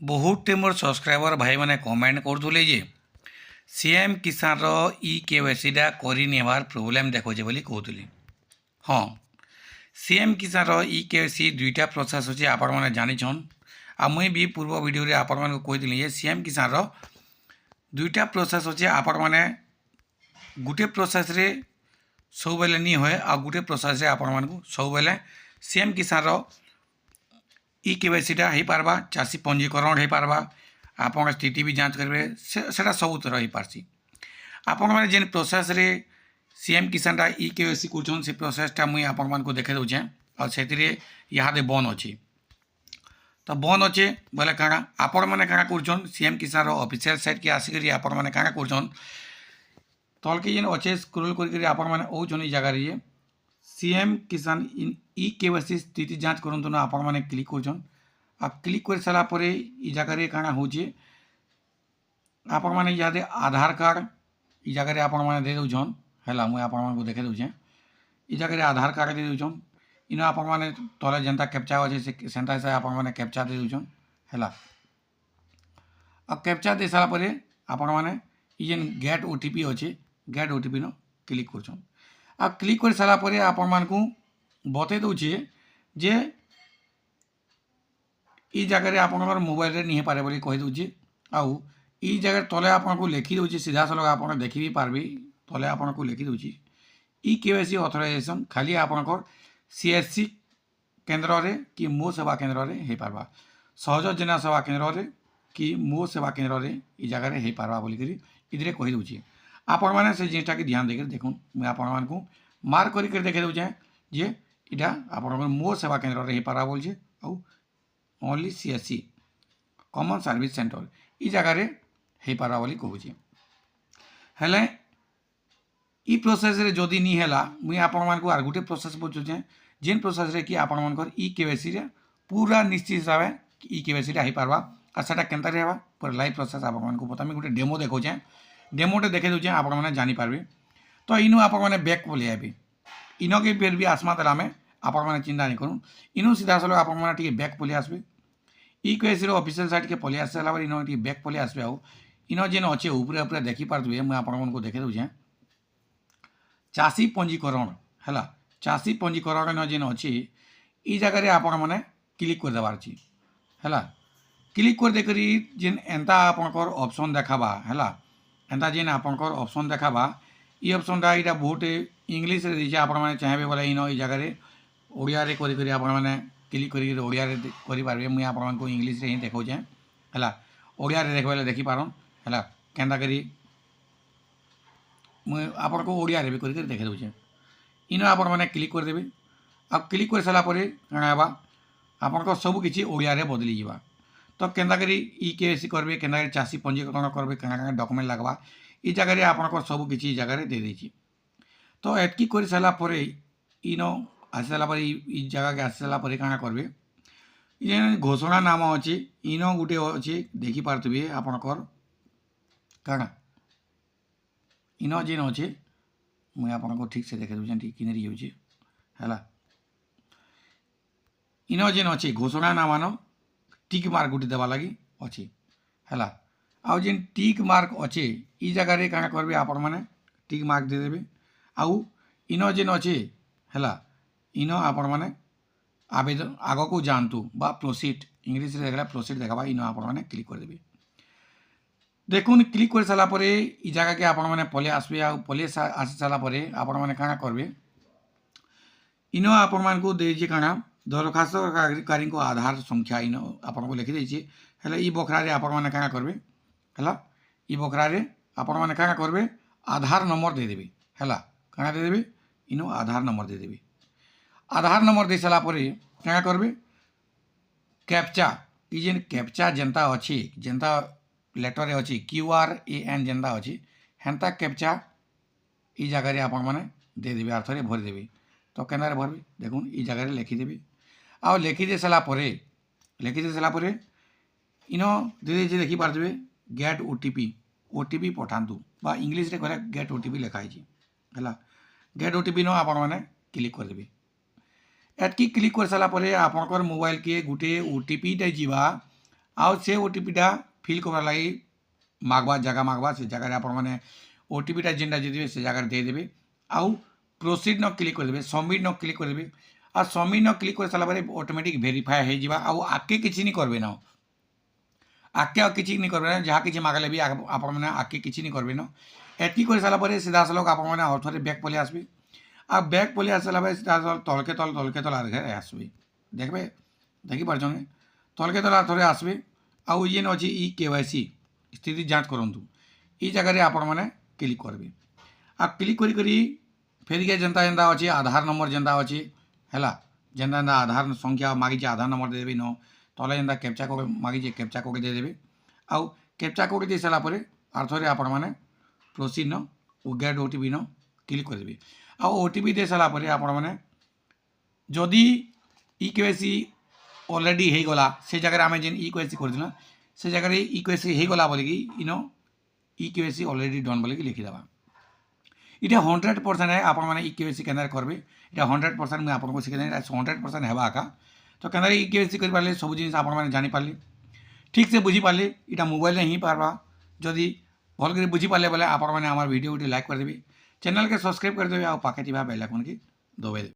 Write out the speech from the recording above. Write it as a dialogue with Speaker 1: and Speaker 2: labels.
Speaker 1: बहुते मोर सब्सक्राइबर भाई मैंने कमेंट करुले जे सीएम किसान रो ई केवाईसीटा करि नेबार प्रोब्लेम देखोजे बोली कहतुली। हाँ, सीएम किसान रो ई केवाईसी दुईटा प्रोसेस होचे आपण माने जानिछन। आ मुई भी पूर्व वीडियो रे आपण माने कहितली जे सीएम किसान रो दुईटा प्रोसेस होचे आपण माने गुटे प्रोसेस रे सब बेले नी होय आ गुटे प्रोसेस रे आपण मानकु सब बेले सीएम किसान रो ई केवाईसीटा हो पार्बा चाषी पंजीकरण हो पार्बा आपण स्थिति भी जांच करेंगे से सब तरह हो पार्सी। आपण मैंने जेन प्रोसेस रे सीएम किसान ई केवाईसी कर से प्रोसेसटा मुई आपण मानकु देखे दूचे और से इहादे बन अच्छे तो बन अच्छे बोले काଣା आपण मैंने काଣା कर सीएम किसान ऑफिशियल साइट के आसिक आपण मैंने काଣା कर तलके जेन अच्छे स्क्रोल कर आपण मैंने ओछन जगह रे सीएम किसान ई केवाईसी स्थिति जांच करंतु ना आपण मैंने क्लिक करछन आ क्लिक कर सारा परे ई जगह रे काଣା होचे आपण मैंने यादे आधार कार्ड ई जगह रे आपण मैंने दे दउछन हैला मुई आपण मानकु देखे दउछे ई जगह रे आधार कार्ड दे दउछन इनो आपण मैंने तले जनता कैप्चा अछि से सेंटा से आपण मैंने कैप्चा दे दउछन हैला आ कैप्चा दे सारा परे आपण मैंने ई जेन गेट ओटीपी अछि गेट ओटीपी नो क्लिक करछन आ क्लिक कर सारा परे आपण मानकु बते दउछे जे ई जगह आपंकर मोबाइल रे नहीं पारे बोली कही दूची आउ ई जगह तले आपको लिखि दूची सीधा सलग आप देखी भी पार्बी तले आपको लिखि दूची ई केवाईसी ऑथराइजेशन खाली आपंकर सीएससी केन्द्र रे कि मो सेवा केन्द्र रे हो पार्बा सहज जन सेवा केन्द्र रे कि मो सेवा केन्द्र रे ई जगह रे हो पार्बा बोली करी इधरे कही दूची आपण मैंने से जिनटा की ध्यान देकर देखुन मुझे आपण मानकु मार्क कर देखे दूचे जे इटा आपंकर मो सेवा केन्द्र रे हो पार्बा बोलछे आउ only CSC common service centre ई जगह रे हो पारा बोली कहूँ हेले ई प्रोसेस रे जदि नी हैला मुई आपण मानकु are Gute process बुझुचे gen process रे कि आपण मानकर ई केवाईसी रे पूरा निश्चित हिसाब ई केवाईसी रे हो पारबा आ सेटा केनता रे हेबा पूरा लाइव प्रोसेस आपण मानकु प्रथमे गुटे डेमो देखौचे डेमोटे देखे दूचे आपण माने जानि पारबे तो इनु आपण माने बैक बोली आबे इनो के फिर भी आसमा तला में आपण माने चिंता नहीं करूँ इनु सीधा सलो आपण माने टिके बैक पलि आसबे ई केवाईसी ऑफिशियल साइट के पलि आस सारा इनो टिके बैक पलि आसबे आउ इनो जेन अच्छे ऊपर ऊपर देखि पारथुए मैं आपण मानकु देखे दूचे चाषी पंजीकरण हैला चाषी पंजीकरण न जेन अच्छी ई जगह रे आपण माने क्लिक कर देबार छी हैला क्लिक कर दे करी जेन एंता आपनकर ऑप्शन देखाबा हैला एंता जेन आपनकर ऑप्शन देखाबा ई ऑप्शनटा इटा बहुत इंग्लिश रे दिजे आपण माने चाहेबे बोले इनो ई जगह रे ओडिया रे करी करी आपण माने क्लिक करी ओडिया रे करि पारबे मुई आपण मानकु इंग्लिश रे ही देखौचे हैला ओडिया रे देखबेले देखि पारन हैला केंदा करी मुई आपण को ओडिया रे भी करि देखे दउचे इनो आपण माने क्लिक कर देबे अब क्लिक कर साला परे काना हेबा आपण को सब किछि ओडिया रे बदली जिबा तो केंदा करी ई केवाईसी करबे केंदा करी चाषी पंजीकरण करबे काना काना डॉक्यूमेंट लगबा ई जगह रे आपण को सब किछि जगह रे दे देछि तो एतकी कर साला परे इनो आसला पर ई जगह के आसला पर काना करबे ये घोषणा नाम अच्छी इनो गुटे अच्छे देखी पार्थ्वे आपणकर काना इनो जेन अच्छे मुझे आपको ठीक से देखे दूचे ठीक किनरी होचे हैला इनो जेन अच्छे घोषणा नाम टिक मार्क गुटे देवा लगी अच्छी हैला आउ जेन टिक मार्क अच्छे ई जगह रे काना करबे आपण माने टिक मार्क दे देबे आउ इनो जेन अच्छे हैला इनो आपण माने आवेदन आग को जानतु बा प्रोसीड इंग्लिश रे देखला प्रोसीड देखाबा इनो आपण माने क्लिक कर देबे देखुन क्लिक कर साला परे ई जगह के आपण माने पले आसबे आ पले आसी साला परे आपण माने काना करबे इनो आपण मान को देजे काना दरखास्तकारी को आधार संख्या इनो आपण को लिखि देछि हैला ई बखरा रे आपण माने काना करबे हैला ई बखरा रे आपण माने काना करबे आधार नंबर दे देबे हैला काना दे देबे इनो आधार नंबर दे देबे आधार नंबर दे सारा पर क्या करबे कैप्चा ई जेन कैप्चा जनता अच्छी जनता लेटर रे अच्छी QRAN जनता अच्छी हेन्ता कैप्चा ई जगह रे आपण माने दे देबे अर्थ रे भर देबे तो केना रे भरबे देखुन ई जगह रे लिखि देबे आ लिखि दे साला परे इनो दे दे देखि पारथबे गेट ओटीपी पठांतु बा इंग्लिश रे करे गेट ओटीपी लिखाई छी हला गेट ओटीपी नो आपण माने क्लिक कर देबे एतकी क्लिक कर सारा परे आपनकर मोबाइल के गुटे ओटीपी टे जीवा आउ से ओटीपीटा फिल करवा लगी मागवा जगह मागवा से जगह आपण मैंने ओटीपीटा जेनटा देते से जगह देदेवे आउ प्रोसीड न क्लिक करदे सबमिट न क्लिक करदे आ सबमिट न क्लिक कर सारा ऑटोमेटिक वेरीफाई हो आउ आगे किसी नहीं करबे ना आगे किसी नहीं करबे ना जहाँ किसी मागले भी आपण मैंने आगे किसी नहीं करबे ना एति कर सारा सीधा सलग आपण मैंने अर्थरे बैक पलि आसबे आ बैक पलि आसला सीधा तलके तल आगे आसबे देखबे देखी पार्छन तलके तल थोड़े आसबे आउ जेन अच्छी ई केवाईसी स्थिति जांच करंतु ई जगह आपण मैंने क्लिक करबे आ क्लिक करी फेरिके जेनता जेनता अच्छे आधार नंबर जेनता अच्छे है जेनता आधार संख्या मागिचे आधार नंबर देदेवी न तले जेनता कैप्चा कोड मागिचे कैप्चा कोड देदेवी आउ कैप्चा कोड दे सारापर आर्थरे आपण मैंने प्रोसीड न गेट ओटीपी न क्लिक करदेवी आउ ओटीपी दे सारापर आपण मैंने जदि ई केवाईसी ऑलरेडी हो गला से जगह आम जेन ई केवाईसी कर से जगह ई केवाईसी हो गला बोलिकी इन ई केवाईसी ऑलरेडी डन बोलिकी लिखिदेवा इटा 100% है आपण मैंने ई केवाईसी केन्द्र करेंगे इटा 100% मुझे आपको शिखे 100% है आका तो केन्द्र ई केवाईसी कर पारे सब जिन आप जानीपारे ठीक से बुझीपारे इटा मोबाइल ही पार्बा जदि भल कर बुझीपारे बोले आपण मैंने आम भिडियो लाइक करदेवी चैनल के सब्सक्राइब करदेवी आ पाखे बेल आइकन की दबाई देवी।